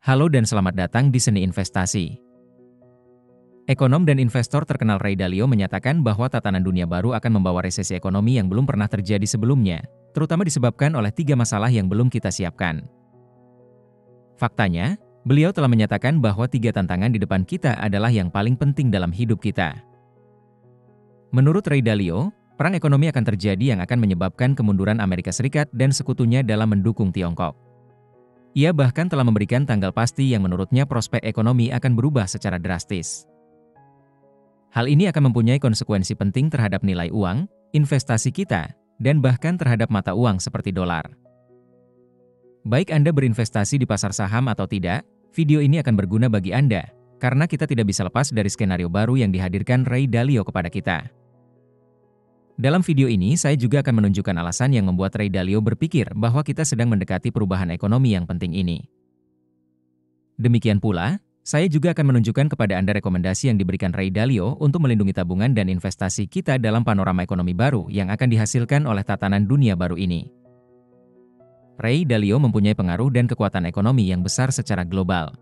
Halo dan selamat datang di Seni Investasi. Ekonom dan investor terkenal Ray Dalio menyatakan bahwa tatanan dunia baru akan membawa resesi ekonomi yang belum pernah terjadi sebelumnya, terutama disebabkan oleh 3 masalah yang belum kita siapkan. Faktanya, beliau telah menyatakan bahwa 3 tantangan di depan kita adalah yang paling penting dalam hidup kita. Menurut Ray Dalio, perang ekonomi akan terjadi yang akan menyebabkan kemunduran Amerika Serikat dan sekutunya dalam mendukung Tiongkok. Ia bahkan telah memberikan tanggal pasti yang menurutnya prospek ekonomi akan berubah secara drastis. Hal ini akan mempunyai konsekuensi penting terhadap nilai uang, investasi kita, dan bahkan terhadap mata uang seperti dolar. Baik Anda berinvestasi di pasar saham atau tidak, video ini akan berguna bagi Anda, karena kita tidak bisa lepas dari skenario baru yang dihadirkan Ray Dalio kepada kita. Dalam video ini, saya juga akan menunjukkan alasan yang membuat Ray Dalio berpikir bahwa kita sedang mendekati perubahan ekonomi yang penting ini. Demikian pula, saya juga akan menunjukkan kepada Anda rekomendasi yang diberikan Ray Dalio untuk melindungi tabungan dan investasi kita dalam panorama ekonomi baru yang akan dihasilkan oleh tatanan dunia baru ini. Ray Dalio mempunyai pengaruh dan kekuatan ekonomi yang besar secara global.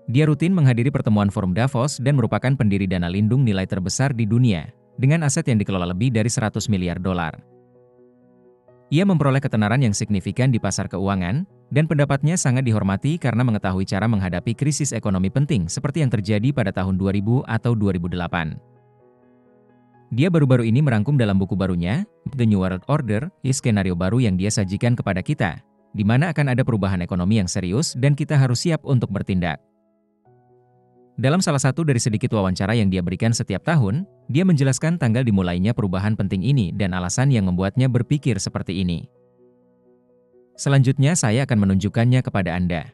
Dia rutin menghadiri pertemuan Forum Davos dan merupakan pendiri dana lindung nilai terbesar di dunia, dengan aset yang dikelola lebih dari 100 miliar dolar. Ia memperoleh ketenaran yang signifikan di pasar keuangan, dan pendapatnya sangat dihormati karena mengetahui cara menghadapi krisis ekonomi penting seperti yang terjadi pada tahun 2000 atau 2008. Dia baru-baru ini merangkum dalam buku barunya, The New World Order, skenario baru yang dia sajikan kepada kita, di mana akan ada perubahan ekonomi yang serius dan kita harus siap untuk bertindak. Dalam salah satu dari sedikit wawancara yang dia berikan setiap tahun, dia menjelaskan tanggal dimulainya perubahan penting ini dan alasan yang membuatnya berpikir seperti ini. Selanjutnya saya akan menunjukkannya kepada Anda.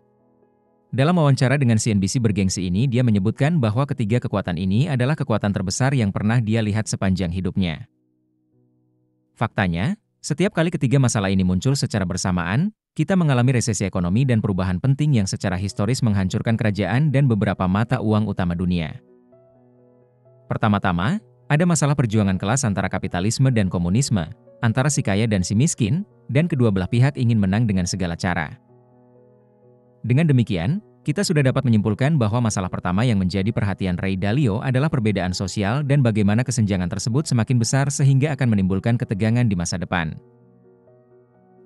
Dalam wawancara dengan CNBC bergengsi ini, dia menyebutkan bahwa ketiga kekuatan ini adalah kekuatan terbesar yang pernah dia lihat sepanjang hidupnya. Faktanya, setiap kali ketiga masalah ini muncul secara bersamaan, kita mengalami resesi ekonomi dan perubahan penting yang secara historis menghancurkan kerajaan dan beberapa mata uang utama dunia. Pertama-tama, ada masalah perjuangan kelas antara kapitalisme dan komunisme, antara si kaya dan si miskin, dan kedua belah pihak ingin menang dengan segala cara. Dengan demikian, kita sudah dapat menyimpulkan bahwa masalah pertama yang menjadi perhatian Ray Dalio adalah perbedaan sosial dan bagaimana kesenjangan tersebut semakin besar sehingga akan menimbulkan ketegangan di masa depan.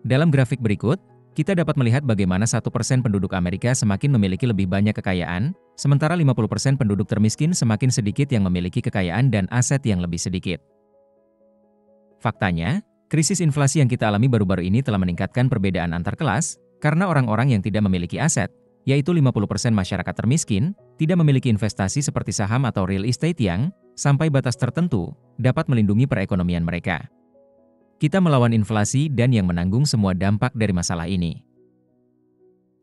Dalam grafik berikut, kita dapat melihat bagaimana 1% penduduk Amerika semakin memiliki lebih banyak kekayaan, sementara 50% penduduk termiskin semakin sedikit yang memiliki kekayaan dan aset yang lebih sedikit. Faktanya, krisis inflasi yang kita alami baru-baru ini telah meningkatkan perbedaan antar kelas, karena orang-orang yang tidak memiliki aset, yaitu 50% masyarakat termiskin, tidak memiliki investasi seperti saham atau real estate yang, sampai batas tertentu, dapat melindungi perekonomian mereka. Kita melawan inflasi dan yang menanggung semua dampak dari masalah ini.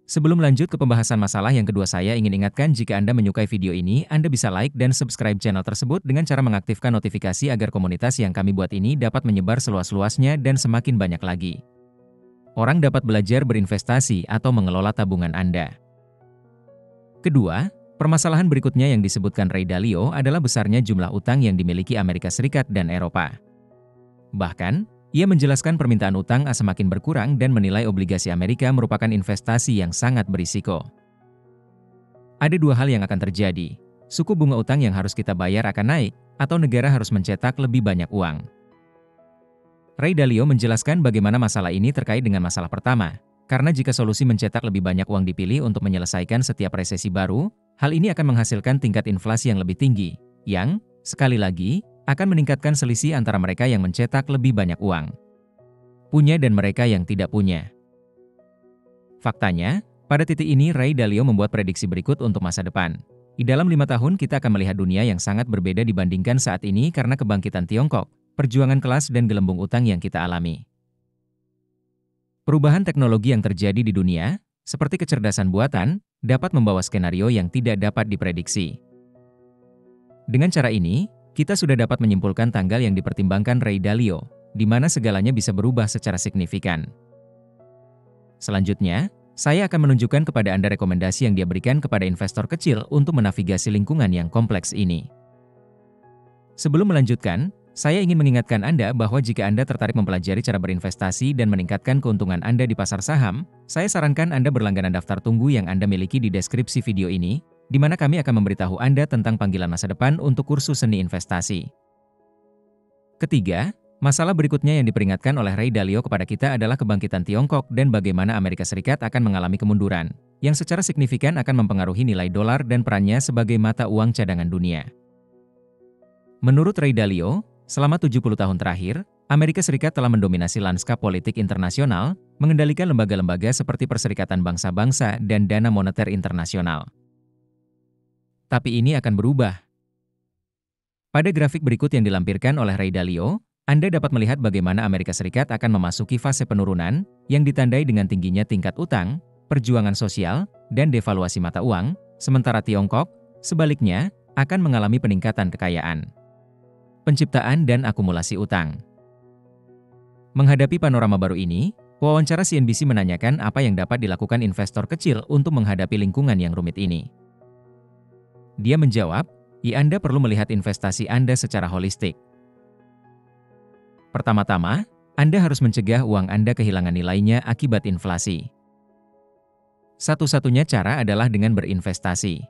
Sebelum lanjut ke pembahasan masalah yang kedua, saya ingin ingatkan jika Anda menyukai video ini, Anda bisa like dan subscribe channel tersebut dengan cara mengaktifkan notifikasi agar komunitas yang kami buat ini dapat menyebar seluas-luasnya dan semakin banyak lagi. Orang dapat belajar berinvestasi atau mengelola tabungan Anda. Kedua, permasalahan berikutnya yang disebutkan Ray Dalio adalah besarnya jumlah utang yang dimiliki Amerika Serikat dan Eropa. Bahkan, ia menjelaskan permintaan utang semakin berkurang dan menilai obligasi Amerika merupakan investasi yang sangat berisiko. Ada dua hal yang akan terjadi. Suku bunga utang yang harus kita bayar akan naik, atau negara harus mencetak lebih banyak uang. Ray Dalio menjelaskan bagaimana masalah ini terkait dengan masalah pertama, karena jika solusi mencetak lebih banyak uang dipilih untuk menyelesaikan setiap resesi baru, hal ini akan menghasilkan tingkat inflasi yang lebih tinggi, yang, sekali lagi, akan meningkatkan selisih antara mereka yang mencetak lebih banyak uang punya dan mereka yang tidak punya. Faktanya, pada titik ini Ray Dalio membuat prediksi berikut untuk masa depan. Di dalam 5 tahun kita akan melihat dunia yang sangat berbeda dibandingkan saat ini karena kebangkitan Tiongkok, perjuangan kelas dan gelembung utang yang kita alami. Perubahan teknologi yang terjadi di dunia, seperti kecerdasan buatan, dapat membawa skenario yang tidak dapat diprediksi. Dengan cara ini, kita sudah dapat menyimpulkan tanggal yang dipertimbangkan Ray Dalio, di mana segalanya bisa berubah secara signifikan. Selanjutnya, saya akan menunjukkan kepada Anda rekomendasi yang dia berikan kepada investor kecil untuk menavigasi lingkungan yang kompleks ini. Sebelum melanjutkan, saya ingin mengingatkan Anda bahwa jika Anda tertarik mempelajari cara berinvestasi dan meningkatkan keuntungan Anda di pasar saham, saya sarankan Anda berlangganan daftar tunggu yang Anda miliki di deskripsi video ini, di mana kami akan memberitahu Anda tentang panggilan masa depan untuk kursus seni investasi. Ketiga, masalah berikutnya yang diperingatkan oleh Ray Dalio kepada kita adalah kebangkitan Tiongkok dan bagaimana Amerika Serikat akan mengalami kemunduran, yang secara signifikan akan mempengaruhi nilai dolar dan perannya sebagai mata uang cadangan dunia. Menurut Ray Dalio, selama 70 tahun terakhir, Amerika Serikat telah mendominasi lanskap politik internasional, mengendalikan lembaga-lembaga seperti Perserikatan Bangsa-Bangsa dan Dana Moneter Internasional. Tapi ini akan berubah. Pada grafik berikut yang dilampirkan oleh Ray Dalio, Anda dapat melihat bagaimana Amerika Serikat akan memasuki fase penurunan yang ditandai dengan tingginya tingkat utang, perjuangan sosial, dan devaluasi mata uang, sementara Tiongkok, sebaliknya, akan mengalami peningkatan kekayaan, penciptaan dan akumulasi utang. Menghadapi panorama baru ini, wawancara CNBC menanyakan apa yang dapat dilakukan investor kecil untuk menghadapi lingkungan yang rumit ini. Dia menjawab, Anda perlu melihat investasi Anda secara holistik. Pertama-tama, Anda harus mencegah uang Anda kehilangan nilainya akibat inflasi. Satu-satunya cara adalah dengan berinvestasi.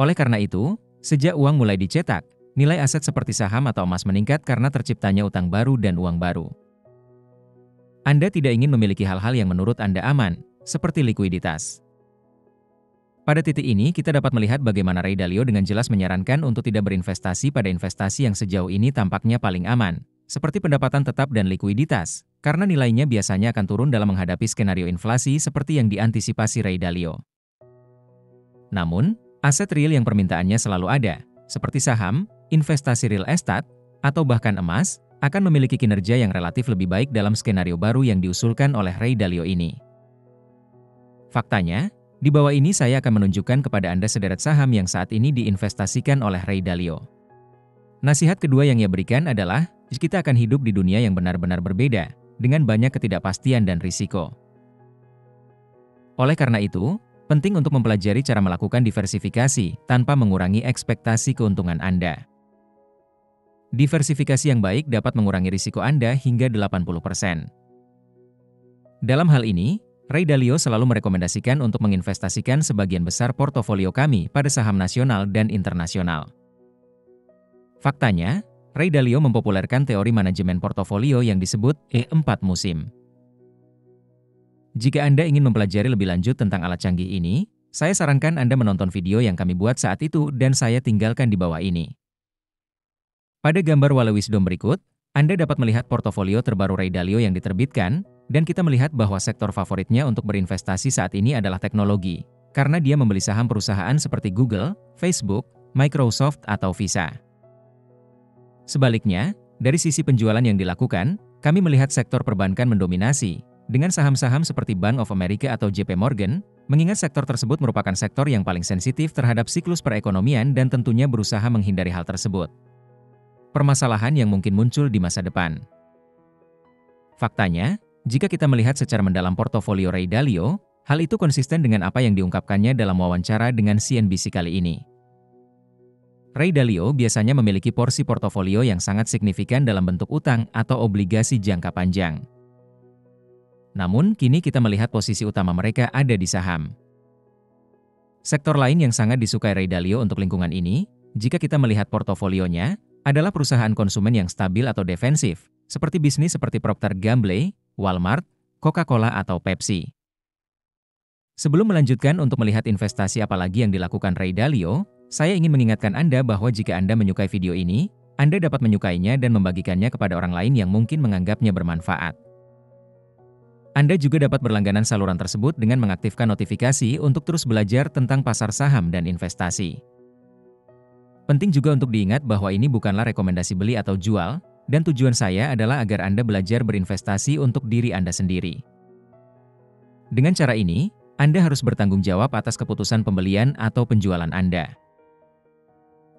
Oleh karena itu, sejak uang mulai dicetak, nilai aset seperti saham atau emas meningkat karena terciptanya utang baru dan uang baru. Anda tidak ingin memiliki hal-hal yang menurut Anda aman, seperti likuiditas. Pada titik ini, kita dapat melihat bagaimana Ray Dalio dengan jelas menyarankan untuk tidak berinvestasi pada investasi yang sejauh ini tampaknya paling aman, seperti pendapatan tetap dan likuiditas, karena nilainya biasanya akan turun dalam menghadapi skenario inflasi seperti yang diantisipasi Ray Dalio. Namun, aset real yang permintaannya selalu ada, seperti saham, investasi real estate, atau bahkan emas, akan memiliki kinerja yang relatif lebih baik dalam skenario baru yang diusulkan oleh Ray Dalio ini. Faktanya, di bawah ini saya akan menunjukkan kepada Anda sederet saham yang saat ini diinvestasikan oleh Ray Dalio. Nasihat kedua yang ia berikan adalah, kita akan hidup di dunia yang benar-benar berbeda, dengan banyak ketidakpastian dan risiko. Oleh karena itu, penting untuk mempelajari cara melakukan diversifikasi tanpa mengurangi ekspektasi keuntungan Anda. Diversifikasi yang baik dapat mengurangi risiko Anda hingga 80%. Dalam hal ini, Ray Dalio selalu merekomendasikan untuk menginvestasikan sebagian besar portofolio kami pada saham nasional dan internasional. Faktanya, Ray Dalio mempopulerkan teori manajemen portofolio yang disebut E4 musim. Jika Anda ingin mempelajari lebih lanjut tentang alat canggih ini, saya sarankan Anda menonton video yang kami buat saat itu dan saya tinggalkan di bawah ini. Pada gambar Wall Wisdom berikut, Anda dapat melihat portofolio terbaru Ray Dalio yang diterbitkan, dan kita melihat bahwa sektor favoritnya untuk berinvestasi saat ini adalah teknologi, karena dia membeli saham perusahaan seperti Google, Facebook, Microsoft, atau Visa. Sebaliknya, dari sisi penjualan yang dilakukan, kami melihat sektor perbankan mendominasi, dengan saham-saham seperti Bank of America atau JP Morgan, mengingat sektor tersebut merupakan sektor yang paling sensitif terhadap siklus perekonomian dan tentunya berusaha menghindari hal tersebut. Permasalahan yang mungkin muncul di masa depan. Faktanya, jika kita melihat secara mendalam portofolio Ray Dalio, hal itu konsisten dengan apa yang diungkapkannya dalam wawancara dengan CNBC kali ini. Ray Dalio biasanya memiliki porsi portofolio yang sangat signifikan dalam bentuk utang atau obligasi jangka panjang. Namun, kini kita melihat posisi utama mereka ada di saham. Sektor lain yang sangat disukai Ray Dalio untuk lingkungan ini, jika kita melihat portofolionya, adalah perusahaan konsumen yang stabil atau defensif, seperti bisnis seperti Procter & Gamble, Walmart, Coca-Cola atau Pepsi. Sebelum melanjutkan untuk melihat investasi apalagi yang dilakukan Ray Dalio, saya ingin mengingatkan Anda bahwa jika Anda menyukai video ini, Anda dapat menyukainya dan membagikannya kepada orang lain yang mungkin menganggapnya bermanfaat. Anda juga dapat berlangganan saluran tersebut dengan mengaktifkan notifikasi untuk terus belajar tentang pasar saham dan investasi. Penting juga untuk diingat bahwa ini bukanlah rekomendasi beli atau jual, dan tujuan saya adalah agar Anda belajar berinvestasi untuk diri Anda sendiri. Dengan cara ini, Anda harus bertanggung jawab atas keputusan pembelian atau penjualan Anda.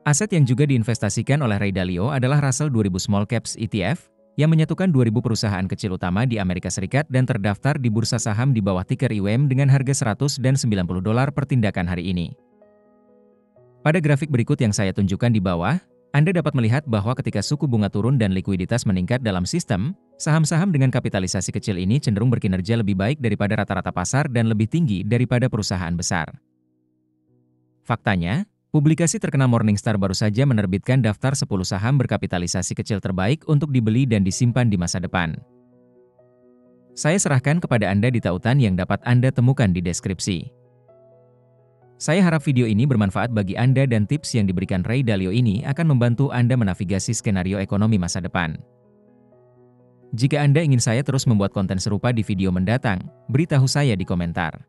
Aset yang juga diinvestasikan oleh Ray Dalio adalah Russell 2000 Small Caps ETF, yang menyatukan 2000 perusahaan kecil utama di Amerika Serikat dan terdaftar di bursa saham di bawah tiker IWM dengan harga $100 dan $90 per tindakan hari ini. Pada grafik berikut yang saya tunjukkan di bawah, Anda dapat melihat bahwa ketika suku bunga turun dan likuiditas meningkat dalam sistem, saham-saham dengan kapitalisasi kecil ini cenderung berkinerja lebih baik daripada rata-rata pasar dan lebih tinggi daripada perusahaan besar. Faktanya, publikasi terkenal Morningstar baru saja menerbitkan daftar 10 saham berkapitalisasi kecil terbaik untuk dibeli dan disimpan di masa depan. Saya serahkan kepada Anda di tautan yang dapat Anda temukan di deskripsi. Saya harap video ini bermanfaat bagi Anda dan tips yang diberikan Ray Dalio ini akan membantu Anda menavigasi skenario ekonomi masa depan. Jika Anda ingin saya terus membuat konten serupa di video mendatang, beritahu saya di komentar.